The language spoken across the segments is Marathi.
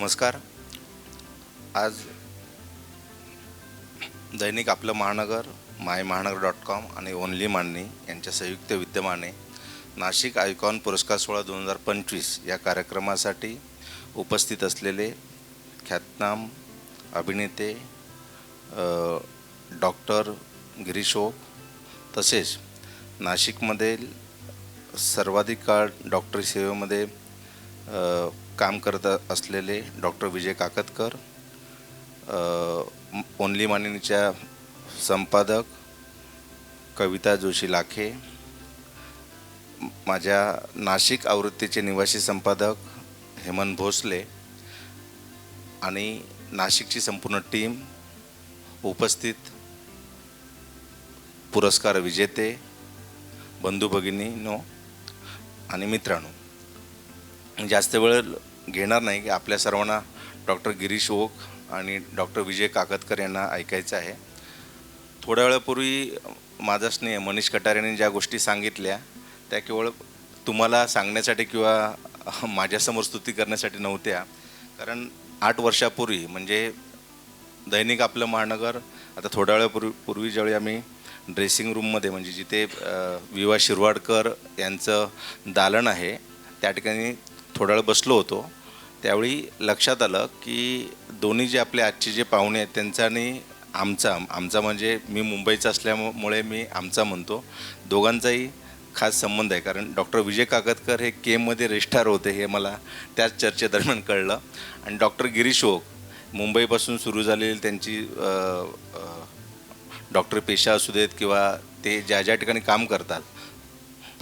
नमस्कार. आज दैनिक आपलं महानगर, मायमहानगर.com आणि ओनली मांडणी यांच्या संयुक्त विद्यमाने नाशिक आयकॉन पुरस्कार सोहळा 2025 या कार्यक्रमासाठी उपस्थित असलेले ख्यातनाम अभिनेते डॉक्टर गिरीश ओक, तसेच नाशिकमधील सर्वाधिक काळ डॉक्टरी सेवेमध्ये काम करत असलेले डॉक्टर विजय काकतकर, ओनली मांडणीच्या संपादक कविता जोशी लाखे, माझ्या नाशिक आवृत्तीचे निवासी संपादक हेमंत भोसले आणि नाशिकची संपूर्ण टीम, उपस्थित पुरस्कार विजेते, बंधू भगिनींनो आणि मित्रांनो, जास्त वेळ घेणार नाही की आपल्या सर्वांना डॉक्टर गिरीश ओक आणि डॉक्टर विजय काकतकर यांना ऐकायचं आहे. थोड्या वेळापूर्वी माझा स्नेह मनीष कटारेने ज्या गोष्टी सांगितल्या त्या केवळ तुम्हाला सांगण्यासाठी किंवा माझ्यासमोर स्तुती करण्यासाठी नव्हत्या. कारण 8 वर्षापूर्वी म्हणजे दैनिक आपलं महानगर, आता थोड्या वेळापूर्वी ज्यावेळी आम्ही ड्रेसिंग रूममध्ये म्हणजे जिथे विवा शिरवाडकर यांचं दालन आहे त्या ठिकाणी थोडा वेळ बसलो होतो, त्यावेळी लक्षात आलं की दोन्ही जे आपले आजचे जे पाहुणे आहेत त्यांचा आणि आमचा म्हणजे मी मुंबईचा असल्यामुळे मी आमचा म्हणतो, दोघांचाही खास संबंध आहे. कारण डॉक्टर विजय काकतकर हे केमध्ये रजिस्ट्रार होते हे मला त्याच चर्चेदरम्यान कळलं. आणि डॉक्टर गिरीश ओक मुंबईपासून सुरू झालेली त्यांची डॉक्टर पेशा असू देत किंवा ते ज्या ठिकाणी काम करतात,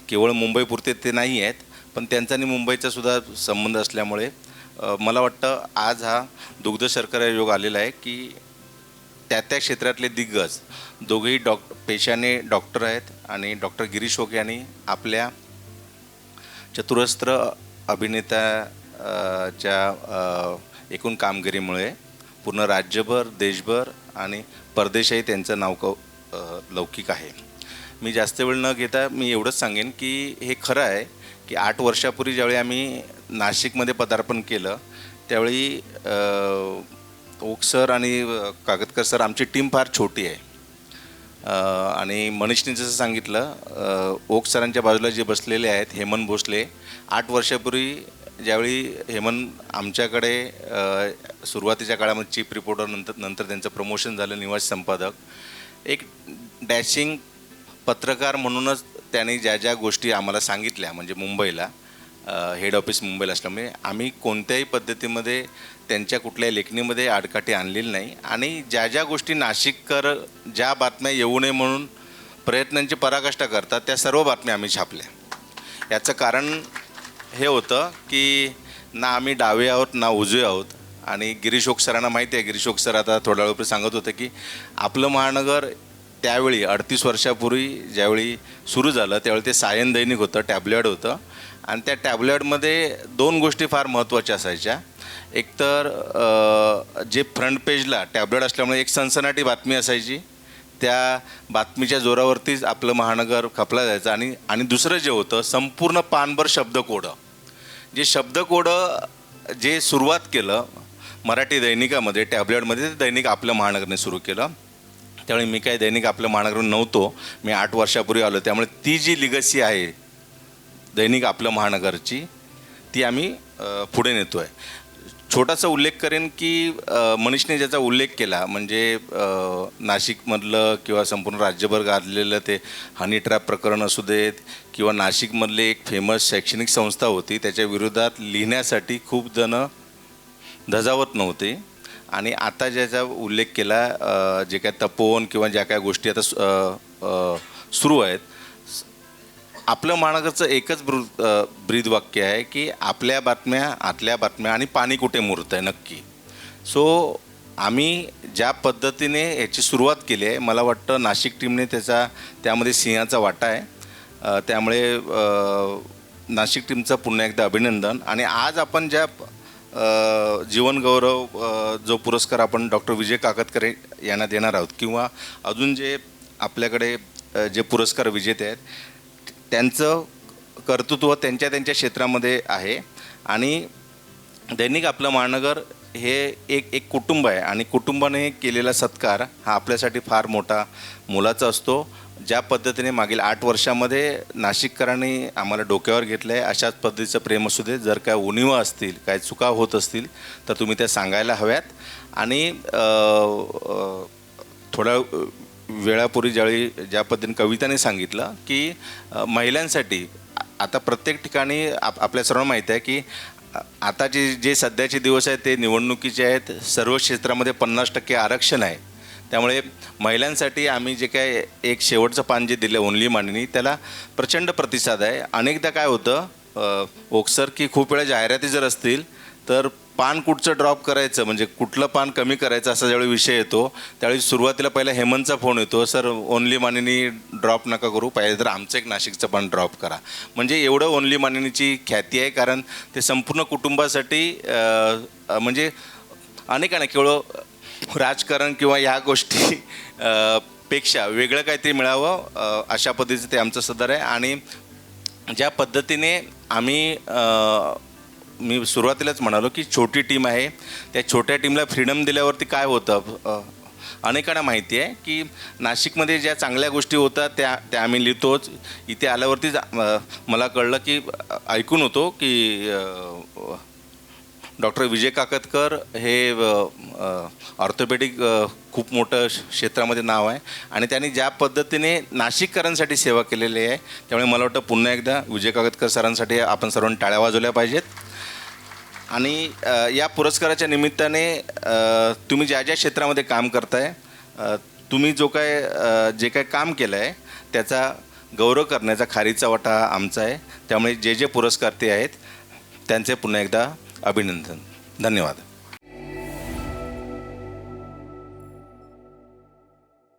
केवळ मुंबईपुरते ते नाही आहेत, पण त्यांचा आणि मुंबईचा सुद्धा संबंध असल्यामुळे मला वाटतं आज हा दुग्ध शर्करा योग आलेला आहे की त्या क्षेत्रातले दिग्गज दोघेही पेशाने डॉक्टर आहेत आणि डॉक्टर गिरीश ओक यांनी आपल्या चतुरस्त्र अभिनेत्याच्या एकूण कामगिरीमुळे पूर्ण राज्यभर, देशभर आणि परदेशही त्यांचं नाव लौकिक आहे. मी जास्त वेळ न घेता मी एवढंच सांगेन की हे खरं आहे की 8 वर्षापूर्वी ज्यावेळी आम्ही नाशिकमध्ये पदार्पण केलं त्यावेळी ओक सर आणि काकतकर सर, आमची टीम फार छोटी आहे. आणि मनीषने जसं सांगितलं, ओक सरांच्या बाजूला जे बसलेले आहेत हेमंत भोसले, 8 वर्षापूर्वी ज्यावेळी हेमंत आमच्याकडे सुरुवातीच्या काळामध्ये चीफ रिपोर्टर, नंतर त्यांचं प्रमोशन झालं निवासी संपादक, एक डॅशिंग पत्रकार म्हणूनच त्यांनी ज्या गोष्टी आम्हाला सांगितल्या, म्हणजे मुंबईला हेड ऑफिस मुंबईला असल्यामुळे आम्ही कोणत्याही पद्धतीमध्ये त्यांच्या कुठल्याही लेखणीमध्ये आडकाठी आणलेली नाही. आणि ज्या गोष्टी नाशिककर ज्या बातम्या येऊ नये म्हणून प्रयत्नांची पराकाष्ठा करतात त्या सर्व बातम्या आम्ही छापल्या. याचं कारण हे होतं की ना आम्ही डावे आहोत ना उजवे आहोत. आणि गिरीश ओक सरांना माहिती आहे, गिरीश ओक सर आता थोड्या वेळापूर्वी सांगत होते की आपलं महानगर त्यावेळी 38 वर्षापूर्वी ज्यावेळी सुरू झालं त्यावेळी ते सायन दैनिक होतं, टॅबलॉइड होतं. आणि त्या टॅबलॉइडमध्ये 2 गोष्टी फार महत्त्वाच्या असायच्या. एकतर जे फ्रंट पेजला टॅबलॉइड असल्यामुळे एक सनसनाटी बातमी असायची, त्या बातमीच्या जोरावरतीच आपलं महानगर खपला जायचं. आणि दुसरं जे होतं संपूर्ण पानभर शब्दकोडं, जे शब्दकोडं जे सुरुवात केलं मराठी दैनिकामध्ये टॅबलॉइडमध्ये, ते दैनिक आपलं महानगरने सुरू केलं. त्यामुळे मी काही दैनिक आपलं महानगर नव्हतो, मी 8 वर्षापूर्वी आलो. त्यामुळे ती जी लिगसी आहे दैनिक आपलं महानगरची ती आम्ही पुढे नेतो आहे. छोटासा उल्लेख करेन की मनीषने ज्याचा उल्लेख केला म्हणजे नाशिकमधलं किंवा संपूर्ण राज्यभर गाजलेलं ते हनी ट्रॅप प्रकरण असू देत किंवा नाशिकमधले एक फेमस शैक्षणिक संस्था होती त्याच्या विरोधात लिहिण्यासाठी खूप जण धजावत नव्हते. आणि आता ज्याचा उल्लेख केला, जे काय तपोवन किंवा ज्या काय गोष्टी आता सुरू आहेत, आपलं महानगरचं एकच ब्रीदवाक्य आहे की आपल्या बातम्या, आतल्या बातम्या आणि पाणी कुठे मुरतं आहे नक्की. सो आम्ही ज्या पद्धतीने याची सुरुवात केली आहे, मला वाटतं नाशिक टीमने त्यामध्ये सिंहाचा वाटा आहे. त्यामुळे नाशिक टीमचं पुन्हा एकदा अभिनंदन. आणि आज आपण ज्या जीवनगौरव जो पुरस्कार आपण डॉक्टर विजय काकतकर यांना देणार आहोत किंवा अजून जे आपल्याकडे जे पुरस्कार विजेते आहेत त्यांचं कर्तृत्व त्यांच्या क्षेत्रामध्ये आहे. आणि दैनिक आपलं महानगर हे एक कुटुंब आहे आणि कुटुंबाने केलेला सत्कार हा आपल्यासाठी फार मोठा मोलाचा असतो. ज्या पद्धतीने मागील 8 वर्षामध्ये नाशिककरांनी आम्हाला डोक्यावर घेतलं आहे, अशाच पद्धतीचं प्रेम असू दे. जर काय उणिवा असतील, काय चुका होत असतील तर तुम्ही त्या सांगायला हव्यात. आणि थोड्या वेळापूर्वी ज्या पद्धतीने कविताने सांगितलं की महिलांसाठी आता प्रत्येक ठिकाणी आपल्या सर्वांना माहीत आहे की आता जे सध्याचे दिवस आहेत ते निवडणुकीचे आहेत. सर्व क्षेत्रामध्ये 50% आरक्षण आहे. त्यामुळे महिलांसाठी आम्ही जे काय एक शेवटचं पान जे दिलं ओनली माननी, त्याला प्रचंड प्रतिसाद आहे. अनेकदा काय होतं ओक्सर की खूप वेळा जाहिराती जर असतील तर पान कुठचं ड्रॉप करायचं, म्हणजे कुठलं पान कमी करायचं असा ज्यावेळी विषय येतो त्यावेळी सुरुवातीला पहिला हेमंतचा फोन येतो, सर ओनली मानिनी ड्रॉप नका करू, पाहिजे तर आमचं एक नाशिकचं पान ड्रॉप करा. म्हणजे एवढं ओनली मानिनीची ख्याती आहे, कारण ते संपूर्ण कुटुंबासाठी म्हणजे अनेकांना केवळ राजकारण किंवा ह्या गोष्टी पेक्षा वेगळं काहीतरी मिळावं अशा पद्धतीचं ते आमचं सदर आहे. आणि ज्या पद्धतीने मी सुरुवातीलाच म्हणालो की छोटी टीम आहे, त्या छोट्या टीमला फ्रीडम दिल्यावरती काय होतं अनेकांना माहिती आहे की नाशिकमध्ये ज्या चांगल्या गोष्टी होतात त्या आम्ही लिहितोच. इथे आल्यावरतीच मला कळलं की ऐकून होतो की डॉक्टर विजय काकतकर हे ऑर्थोपेडिक खूप मोठं क्षेत्रामध्ये नाव आहे आणि त्यांनी ज्या पद्धतीने नाशिककरांसाठी सेवा केलेली आहे, त्यामुळे मला वाटतं पुन्हा एकदा विजय काकतकर सरांसाठी आपण सर्वांनी टाळ्या वाजवल्या पाहिजेत. आणि या पुरस्काराच्या निमित्ताने तुम्ही ज्या क्षेत्रामध्ये काम करताय, तुम्ही जे काय काम केलं आहे त्याचा गौरव करण्याचा खारीचा वाटा आमचा आहे. त्यामुळे जे पुरस्कार ते आहेत त्यांचे पुन्हा एकदा अभिनंदन. धन्यवाद.